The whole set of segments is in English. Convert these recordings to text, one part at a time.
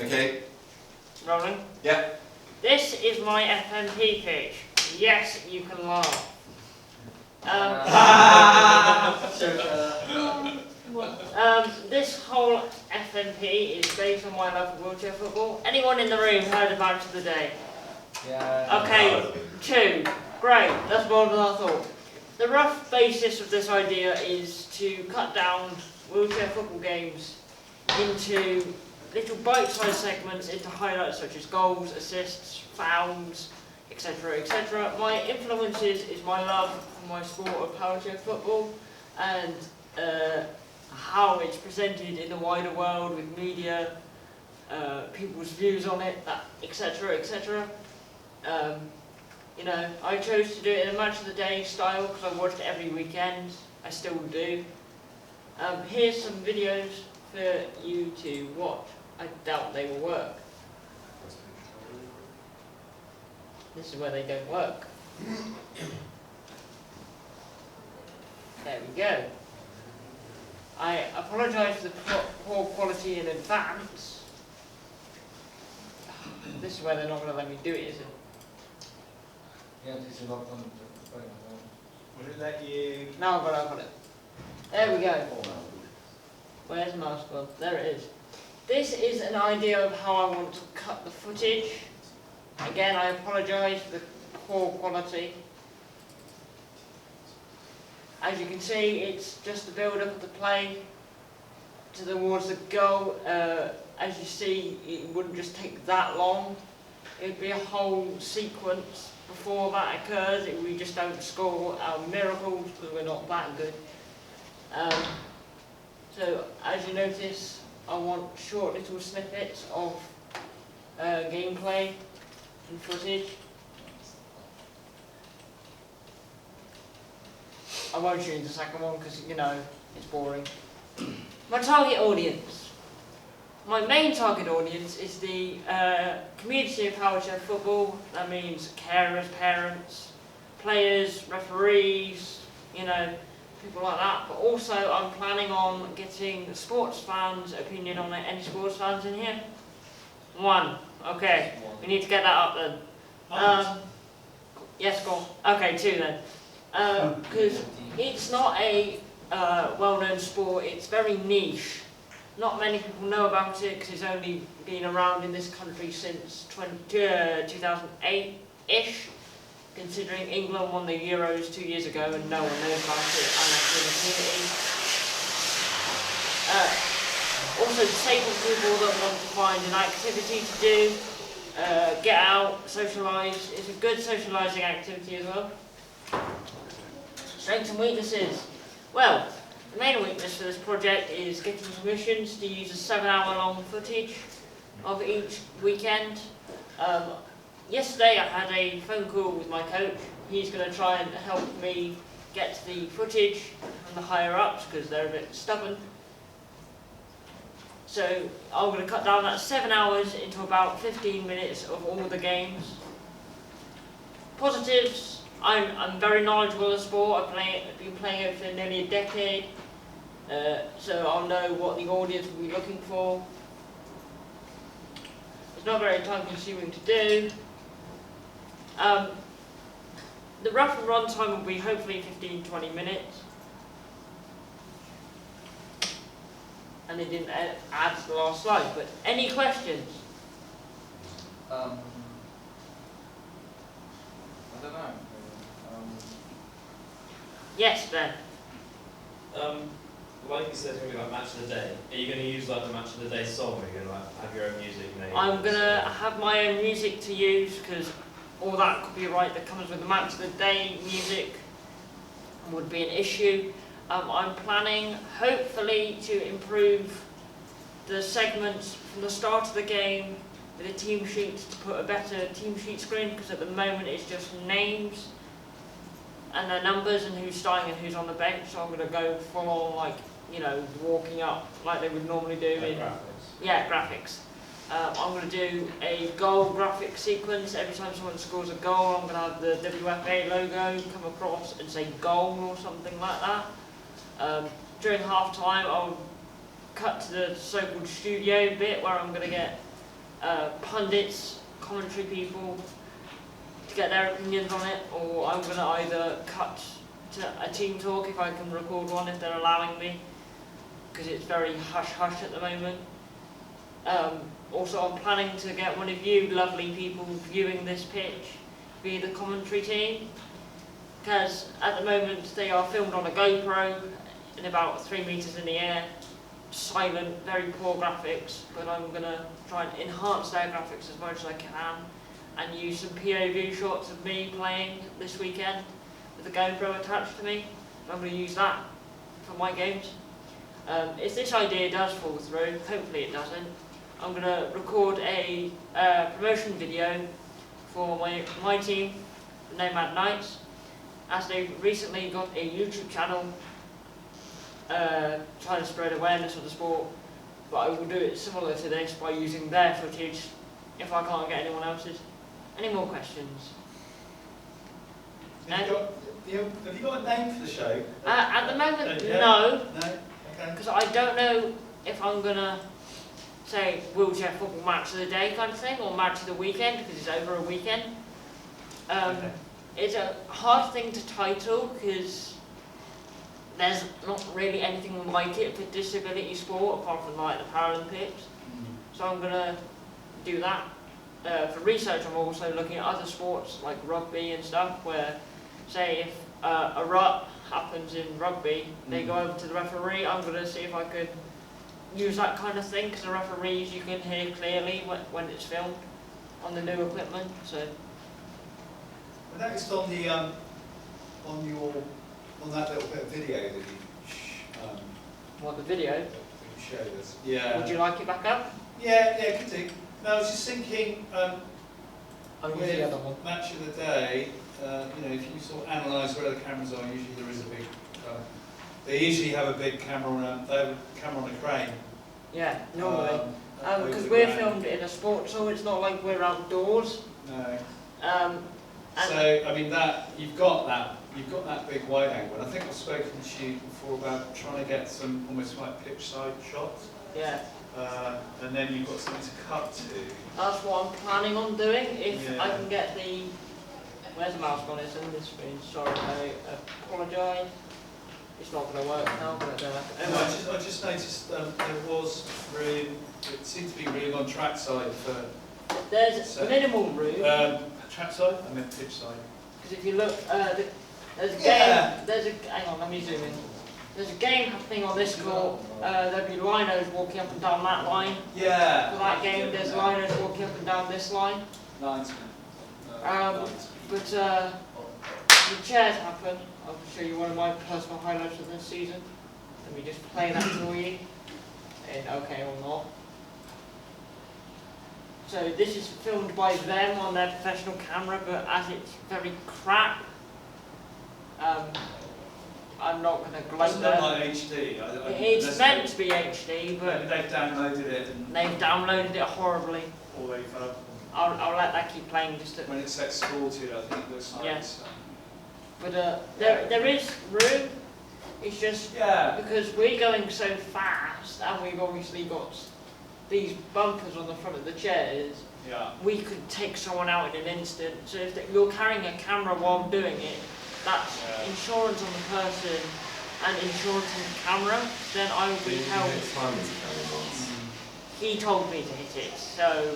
Okay. Rolling. Yeah. This is my FMP pitch. Yes, you can laugh. This whole FMP is based on my love for wheelchair football. Anyone in the room heard of Match of the Day? Yeah. Okay, 2. Great, that's more than I thought. The rough basis of this idea is to cut down wheelchair football games into little bite-sized segments into highlights such as goals, assists, fouls, etc, etc. My influences is my love for my sport of wheelchair football and how it's presented in the wider world with media, people's views on it, etc, etc. You know, I chose to do it in a match of the day style because I watched it every weekend. I still do. Here's some videos for you to watch. I doubt they will work. This is where they don't work. There we go. I apologise for the poor quality in advance. This is where they're not going to let me do it, is it? Yeah, this is not on the Will it let you? No, I've got it. There we go. Where's the mouse gone? There it is. This is an idea of how I want to cut the footage. Again, I apologise for the poor quality. As you can see, it's just the build-up of the play towards the goal. As you see, it wouldn't just take that long. It would be a whole sequence before that occurs. We just don't score our miracles because we're not that good. So, as you notice, I want short little snippets of gameplay and footage. I won't show you the second one because, you know, it's boring. My target audience. My main target audience is the community of wheelchair football. That means carers, parents, players, referees, you know, people like that. But also I'm planning on getting sports fans' opinion on it. Any sports fans in here? 1. Okay, we need to get that up then. Yes, go on. Okay, 2 then. Because it's not a well-known sport, it's very niche. Not many people know about it because it's only been around in this country since 2008-ish, considering England won the Euros 2 years ago and no one knows about it unless in the community. Also disabled people that want to find an activity to do, get out, socialise. It's a good socialising activity as well. Strengths and weaknesses. Well, the main weakness for this project is getting permissions to use a 7-hour-long footage of each weekend. Yesterday I had a phone call with my coach. He's going to try and help me get the footage from the higher-ups because they're a bit stubborn. So I'm going to cut down that 7 hours into about 15 minutes of all the games. Positives. I'm very knowledgeable of the sport. I've been playing it for nearly a decade, so I'll know what the audience will be looking for. It's not very time-consuming to do. The rough run time will be hopefully 15-20 minutes. And they didn't add to the last slide, but any questions? I don't know. Yes, Ben. Like you said, it's going to be like Match of the Day. Are you going to use like the Match of the Day song, or are you going to like have your own music made? I'm going to have my own music to use because all that copyright that comes with the Match of the Day music would be an issue. I'm planning, hopefully, to improve the segments from the start of the game with a team sheet to put a better team sheet screen because at the moment it's just names and their numbers and who's starting and who's on the bench. So I'm going to go full on, like, you know, walking up like they would normally do like in graphics. Yeah, graphics. I'm going to do a goal graphic sequence. Every time someone scores a goal, I'm going to have the WFA logo come across and say goal or something like that. During half time, I'll cut to the so-called studio bit where I'm going to get pundits, commentary people to get their opinions on it, or I'm going to either cut to a team talk if I can record one if they're allowing me, because it's very hush-hush at the moment. Also, I'm planning to get one of you lovely people viewing this pitch be the commentary team, because at the moment they are filmed on a GoPro in about 3 meters in the air, silent, very poor graphics, but I'm going to try and enhance their graphics as much as I can and use some POV shots of me playing this weekend with the GoPro attached to me. I'm going to use that for my games. If this idea does fall through, hopefully it doesn't, I'm going to record a promotion video for my team, the Nomad Knights, as they've recently got a YouTube channel trying to spread awareness of the sport, but I will do it similar to this by using their footage if I can't get anyone else's. Any more questions? Have you got a name for the show? At the moment, Yeah. no, No? Okay. because I don't know if I'm going to say wheelchair football match of the day kind of thing, or match of the weekend, because it's over a weekend. Okay. It's a hard thing to title, because there's not really anything like it for disability sport, apart from like the Paralympics. So I'm going to do that. For research, I'm also looking at other sports, like rugby and stuff, where, say, if a rut happens in rugby, they go over to the referee. I'm going to see if I could use that kind of thing, because the referees you can hear clearly when it's filmed on the new equipment. So I noticed on the on that little bit of video that you what the video? showed us. Yeah. Would you like it back up? Yeah, could do. No, I was just thinking, I'll use with the other one. match of the day, if you sort of analyse where the cameras are, usually there is a big. They usually have a big camera on. They have a camera on a crane. Yeah, normally. over Because the we're ground. filmed in a sport, so it's not like we're outdoors. No. And So I mean that you've got that big wide angle. And I think I've spoken to you before about trying to get some almost like pitch side shots. yeah, And then you've got something to cut to. that's what I'm planning on doing. If Yeah. I can get the... Where's the mouse gone? It's in this screen. Sorry, I apologise. It's not going to work now, but I just noticed there was room. It seemed to be room on track side for there's So- minimal room. track side. I meant pitch side. Because if you look, there's a Yeah. game. Hang on, let me zoom in. There's a game happening on this court. There'll be linos walking up and down that line. Yeah. For that game, there's linos walking up and down this line. Linesman. But the chairs happen. I'll show you one of my personal highlights of this season. Let me just play that for you. And okay or not. So this is filmed by them on their professional camera, but as it's very crap, I'm not going to gloat Doesn't look there. like HD. It's meant to be HD, but they've downloaded it and they've downloaded it horribly. or they've I'll let that keep playing just to... when it sets score to it, I think it looks like. Yeah. It's, But there is room. It's just yeah. because we're going so fast, and we've obviously got these bumpers on the front of the chairs. Yeah. We could take someone out in an instant. So if you're carrying a camera while doing it, that's Yeah. insurance on the person and insurance on the camera. Then I will be held. He told me to hit it, so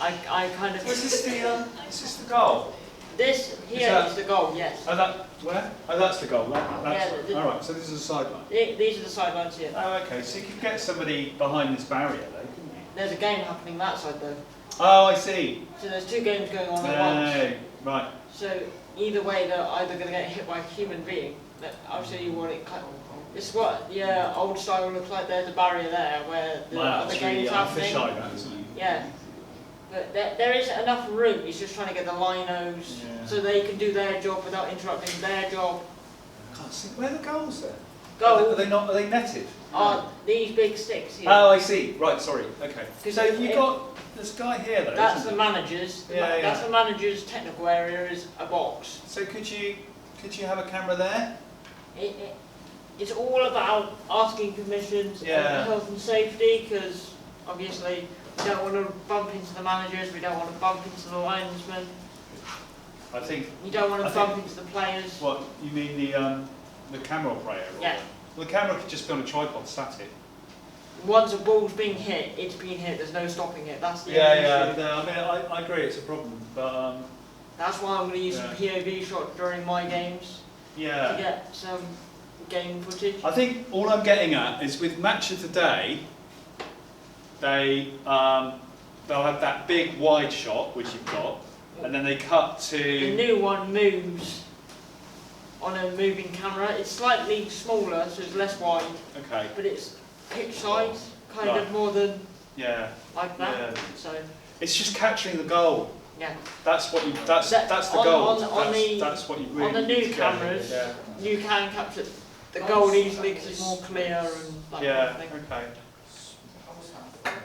I kind of. Is this the goal? This here that- is the goal. Yes. Oh, that where? Oh, that's the goal. Yeah, the- all right. So this is a sideline. These are the sidelines here. Oh, okay. So you could get somebody behind this barrier, though, couldn't you? There's a game happening that side though. Oh, I see. So there's two games going on at once. No, right. So either way, they're either going to get hit by a human being. I'll show you what it. It's what the old style looks like. There's a barrier there where the Wow, other that's really game's happening. fisheye, that, isn't it? Yeah. But there is enough room. He's just trying to get the linos Yeah. so they can do their job without interrupting their job. I can't see. Where are the goals then? Goal Are they not? Are they netted? are these big sticks here. Oh, I see. Right. Sorry. Okay. 'Cause So if- you've got this guy here, though. That's the isn't manager's. Yeah, That's yeah. the manager's technical area is a box. it? So could you have a camera there? It's all about asking permissions Yeah. and health and safety, because Obviously, we don't want to bump into the managers, we don't want to bump into the linesmen, I think. you don't want I to think- bump into the players. What you mean the camera operator? Or Yeah. Well, the camera could just be on a tripod, static. Once a ball's being hit, it's being hit, there's no stopping it, that's the Yeah, only yeah. issue. No, I mean, I agree, it's a problem, but That's why I'm going to use some Yeah. POV shots during my games to yeah. get some game footage. I think all I'm getting at is with Match of the Day, they'll have that big wide shot which you've got, and then they cut The to. new one moves on a moving camera. It's slightly smaller, so it's less wide, Okay. but it's pitch size, kind Right. of more than Yeah. like that. Yeah. So It's just capturing the goal. yeah, That's what you. That's That- the on- goal. on the- that's what you really. on the new need to get. cameras, Yeah. you can capture the goal easily because it's more clear and that kind Yeah. of thing. Okay.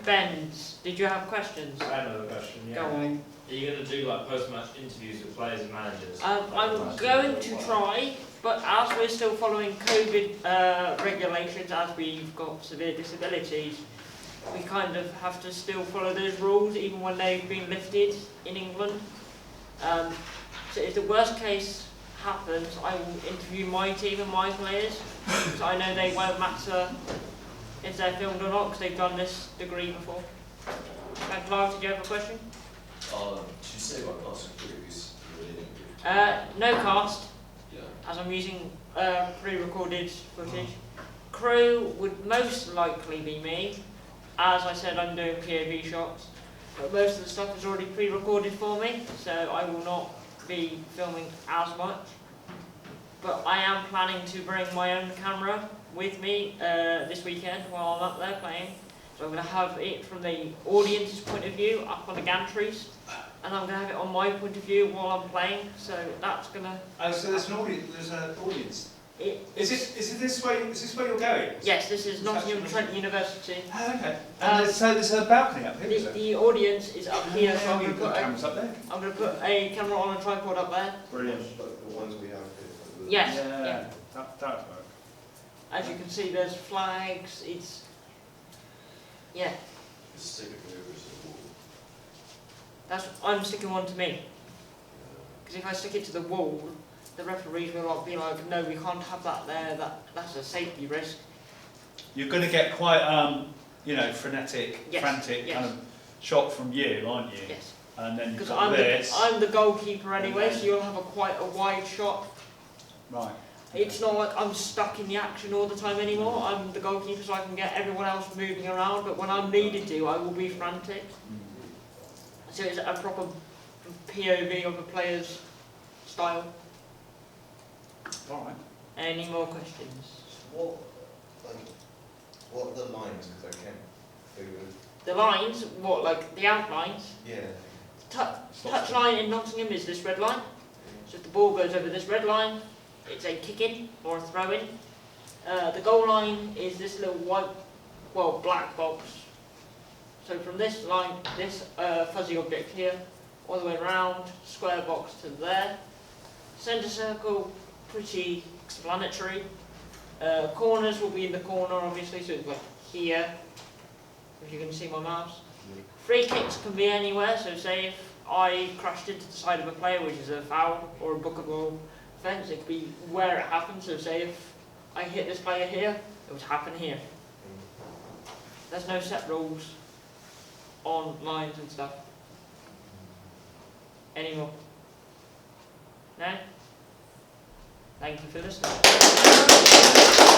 Benz, did you have questions? I have another question. Go Yeah. on. Are you going to do like post-match interviews with players and managers? I'm going to try, but as we're still following COVID regulations, as we've got severe disabilities, we kind of have to still follow those rules even when they've been lifted in England. So if the worst case happens, I will interview my team and my players, so I know they won't matter if they're filmed or not, because they've done this degree before. Clive, did you have a question? Did you say about casting crews? Really? No cast, Yeah. as I'm using pre-recorded footage. Crew would most likely be me. As I said, I'm doing POV shots, but most of the stuff is already pre-recorded for me, so I will not be filming as much. But I am planning to bring my own camera with me this weekend while I'm up there playing. So I'm going to have it from the audience's point of view up on the gantries, and I'm going to have it on my point of view while I'm playing. So that's going to. Oh, so there's an audience. There's an audience. It's, Is it this way? Is this where you're going? yes, this is Nottingham Trent University. Oh, okay. And so there's a balcony up here. Is there? The audience is up here, so I'm Yeah, going you've to got put cameras up there. I'm going to put a camera on a tripod up there. Brilliant. Like the ones we have here. Yes. Yeah. Yeah. That would work. As you can see, there's flags. It's yeah. Just stick it over to the wall. I'm sticking one to me. Because if I stick it to the wall, the referees will be like, no, we can't have that there. That's a safety risk. You're going to get quite, frenetic, Yes, frantic yes. kind of shot from you, aren't you? Yes. And then you've Because got this. I'm the goalkeeper anyway, so you'll have quite a wide shot. Right. It's not like I'm stuck in the action all the time anymore. I'm the goalkeeper, so I can get everyone else moving around. But when I'm needed to, I will be frantic. So it's a proper POV of a player's style. All right. Any more questions? What are the lines? Because I can't figure. The lines, what, like the outlines? Yeah. Touch line in Nottingham is this red line. So if the ball goes over this red line, it's a kick-in or a throw-in. The goal line is this little black box. So from this line, this fuzzy object here, all the way around, square box to there. Centre circle, pretty explanatory. Corners will be in the corner, obviously, so it's like here, if you can see my mouse. Free kicks can be anywhere, so say if I crashed into the side of a player, which is a foul or a bookable offence, it could be where it happened, so say if I hit this player here, it would happen here. There's no set rules on lines and stuff anymore. No? Thank you for listening.